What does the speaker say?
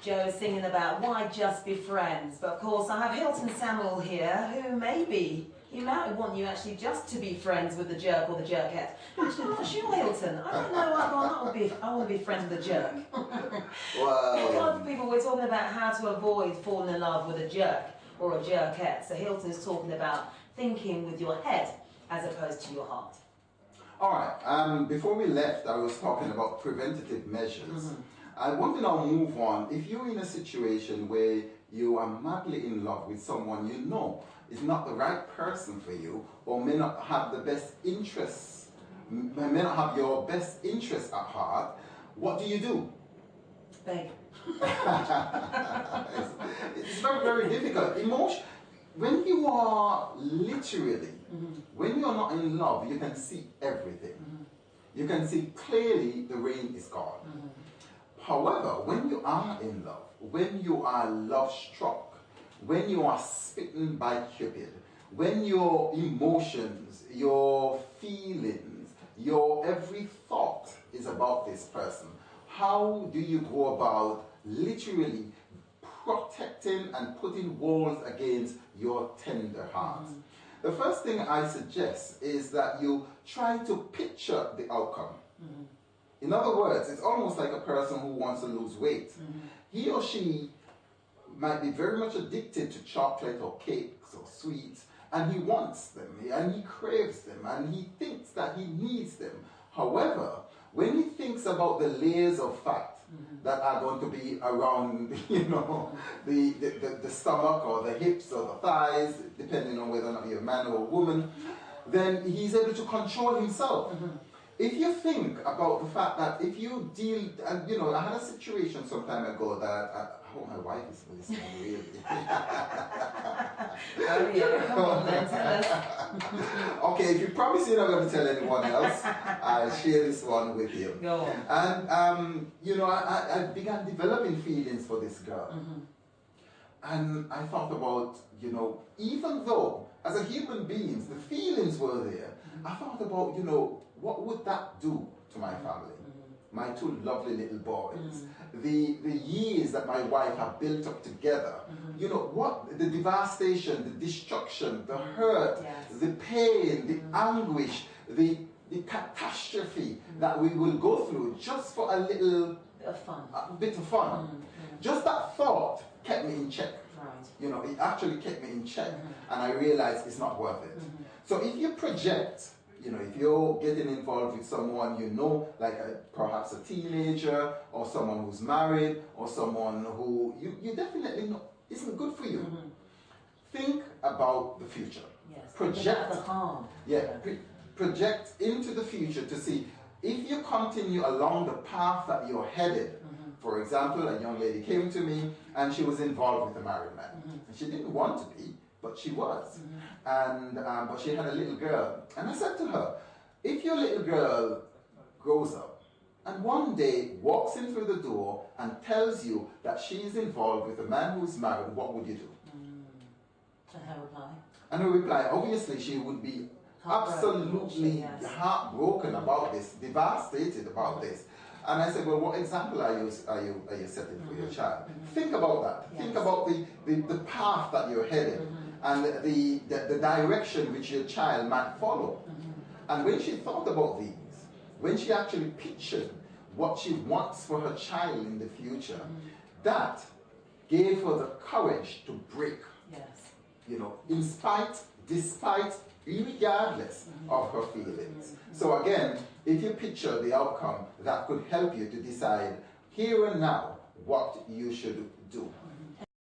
Joe is singing about why just be friends, but of course I have Hilton Samuel here, who maybe he might want you actually just to be friends with the jerk or the jerkette. Actually, I'm not sure, Hilton. I don't know. I want to be friends with the jerk. Well, A lot of people, we're talking about how to avoid falling in love with a jerk or a jerkette. So Hilton's talking about thinking with your head as opposed to your heart. all right. Before we left, I was talking about preventative measures. I want to now move on. If you're in a situation where you are madly in love with someone you know is not the right person for you, or may not have the best interests, may not have your best interests at heart, what do you do? Beg. It's very, very difficult. When you are literally, when you're not in love, you can see everything. You can see clearly the rain is gone. However, when you are in love, when you are love struck, when you are smitten by Cupid, when your emotions, your feelings, your every thought is about this person, how do you go about literally protecting and putting walls against your tender heart? The first thing I suggest is that you try to picture the outcome. In other words, it's almost like a person who wants to lose weight. He or she might be very much addicted to chocolate or cakes or sweets, and he wants them, and he craves them, and he thinks that he needs them. However, when he thinks about the layers of fat that are going to be around, you know, the stomach or the hips or the thighs, depending on whether or not you're a man or a woman, then he's able to control himself. If you think about the fact that if you deal, and you know, I had a situation some time ago that I hope my wife is listening, really. Oh yeah, come on then, tell us. Okay, if you promise you're not going to tell anyone else, I'll share this one with you. Go on. And you know, I began developing feelings for this girl. And I thought about, you know, even though as a human beings the feelings were there, I thought about, you know, what would that do to my family? My two lovely little boys, the years that my wife had built up together, you know, what the devastation, the destruction, the hurt, the pain, the anguish, the catastrophe that we will go through just for a little bit of fun. Just that thought kept me in check. You know, it actually kept me in check, and I realized it's not worth it. So if you project, you know, if you're getting involved with someone you know, like perhaps a teenager, or someone who's married, or someone who you definitely know isn't good for you, think about the future. Project the harm. Project into the future to see if you continue along the path that you're headed. For example, a young lady came to me and she was involved with a married man. And she didn't want to be, but she was. And but she had a little girl. And I said to her, if your little girl grows up and one day walks in through the door and tells you that she is involved with a man who's married, what would you do? And her reply? And her reply, obviously she would be absolutely heartbroken about this, devastated about this. And I said, well, what example are you setting for your child? Think about that. Think about the path that you're headed and the direction which your child might follow. And when she thought about these, when she actually pictured what she wants for her child in the future, that gave her the courage to break. You know, in spite, despite, regardless of her feelings. So again, if you picture the outcome, that could help you to decide here and now what you should do.